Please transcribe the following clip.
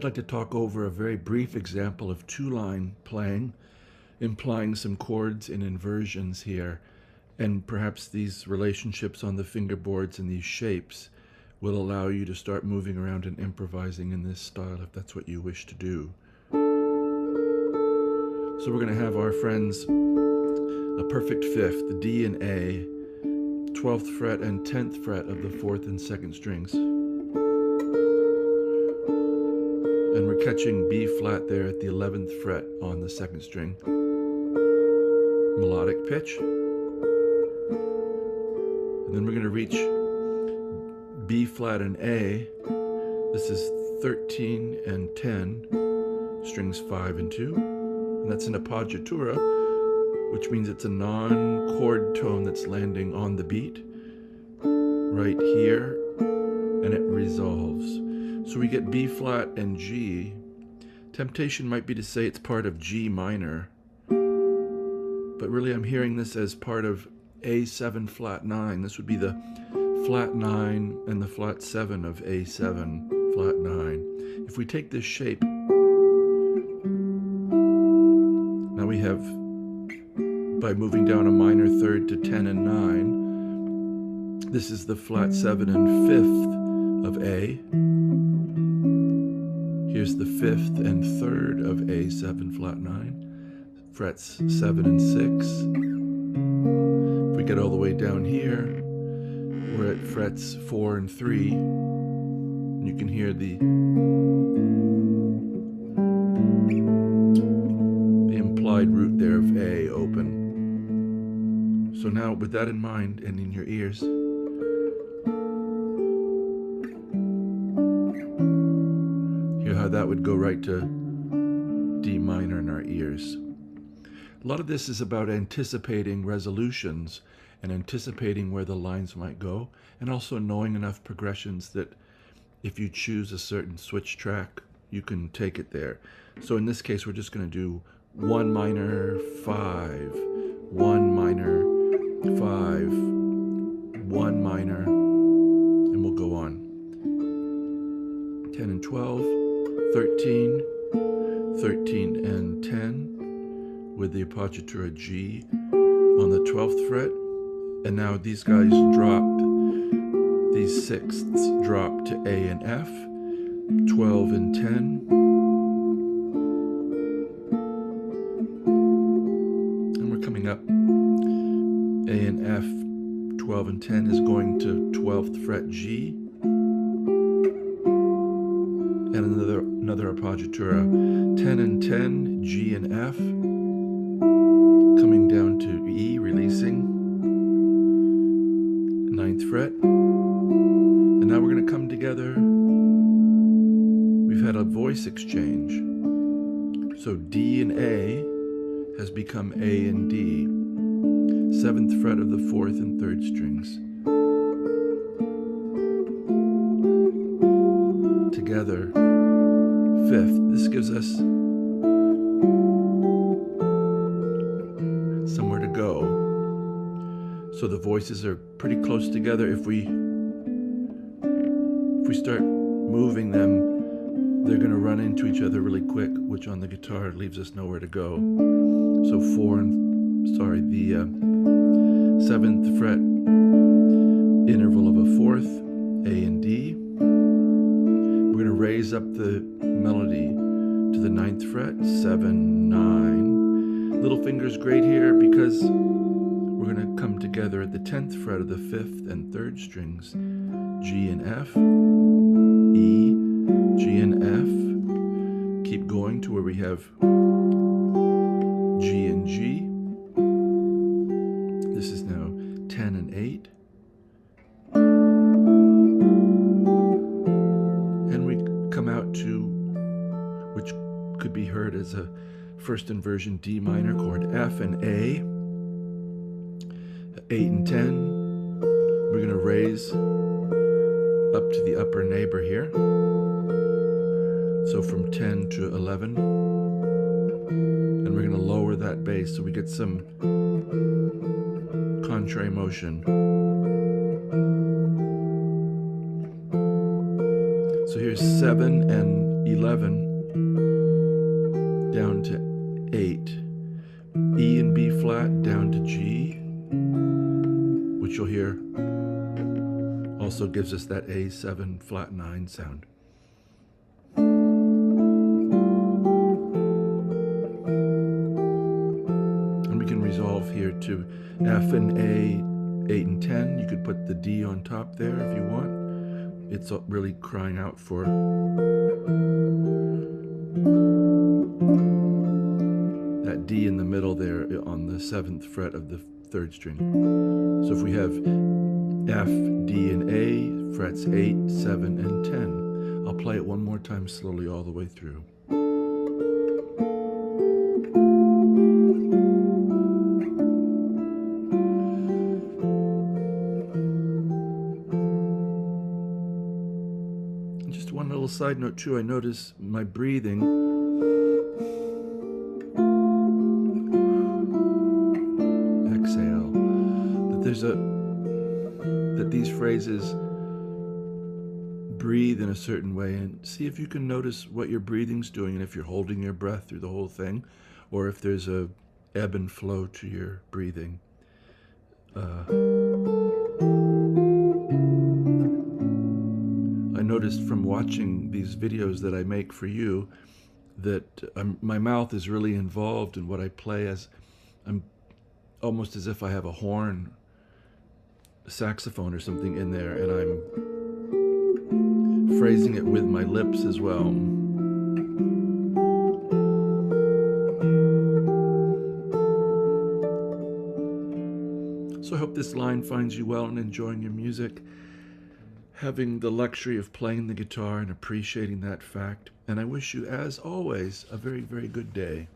I'd like to talk over a very brief example of two-line playing, implying some chords and inversions here, and perhaps these relationships on the fingerboards and these shapes will allow you to start moving around and improvising in this style if that's what you wish to do. So we're going to have our friends a perfect fifth, the D and A, 12th fret and 10th fret of the 4th and 2nd strings. And we're catching B flat there at the 11th fret on the 2nd string. Melodic pitch. And then we're going to reach B flat and A. This is 13 and 10, strings 5 and 2. And that's an appoggiatura, which means it's a non-chord tone that's landing on the beat right here, and it resolves. So we get B flat and G. Temptation might be to say it's part of G minor, but really I'm hearing this as part of A7 flat 9. This would be the flat 9 and the flat 7 of A7 flat 9. If we take this shape, now we have, by moving down a minor third to 10 and 9, this is the flat 7 and 5th of A. Here's the 5th and 3rd of A7 flat 9, frets 7 and 6. If we get all the way down here, we're at frets 4 and 3. And you can hear the implied root there of A open. So now with that in mind and in your ears, how that would go right to D minor in our ears. A lot of this is about anticipating resolutions and anticipating where the lines might go, and also knowing enough progressions that if you choose a certain switch track, you can take it there. So in this case, we're just going to do 1 minor 5, 1 minor 5, 1 minor, and we'll go on. 10 and 12. 13, 13 and 10 with the appoggiatura G on the 12th fret. And now these guys dropped, these sixths drop to A and F, 12 and 10. And we're coming up, A and F, 12 and 10 is going to 12th fret G. And another appoggiatura, 10 and 10, G and F, coming down to E, releasing, 9th fret. And now we're going to come together. We've had a voice exchange. So D and A has become A and D, 7th fret of the 4th and 3rd strings. Together, 5th. This gives us somewhere to go. So the voices are pretty close together. If we start moving them, they're going to run into each other really quick, which on the guitar leaves us nowhere to go. So the 7th fret interval of a 4th, A and D. We're going to raise up the melody to the 9th fret, 7, 9. Little finger's great here because we're going to come together at the 10th fret of the 5th and 3rd strings, G and F, E, G and F. Keep going to where we have G and G. This is now 10 and 8. Out to, which could be heard as a first inversion D minor chord, F and A, 8 and 10. We're going to raise up to the upper neighbor here. So from 10 to 11. And we're going to lower that bass so we get some contrary motion. So here's 7 and 11 down to 8, E and B flat down to G, which you'll hear also gives us that A7 flat 9 sound. And we can resolve here to F and A 8 and 10. You could put the D on top there if you want. It's really crying out for that D in the middle there on the 7th fret of the 3rd string. So if we have F, D, and A, frets 8, 7, and 10. I'll play it one more time slowly all the way through. Just one little side note too, I notice my breathing. Exhale. That these phrases breathe in a certain way, and see if you can notice what your breathing's doing, and if you're holding your breath through the whole thing, or if there's a ebb and flow to your breathing. I noticed from watching these videos that I make for you that my mouth is really involved in what I play, as I'm almost as if I have a horn, a saxophone or something in there, and I'm phrasing it with my lips as well. So I hope this line finds you well and enjoying your music, having the luxury of playing the guitar and appreciating that fact. And I wish you, as always, a very, very good day.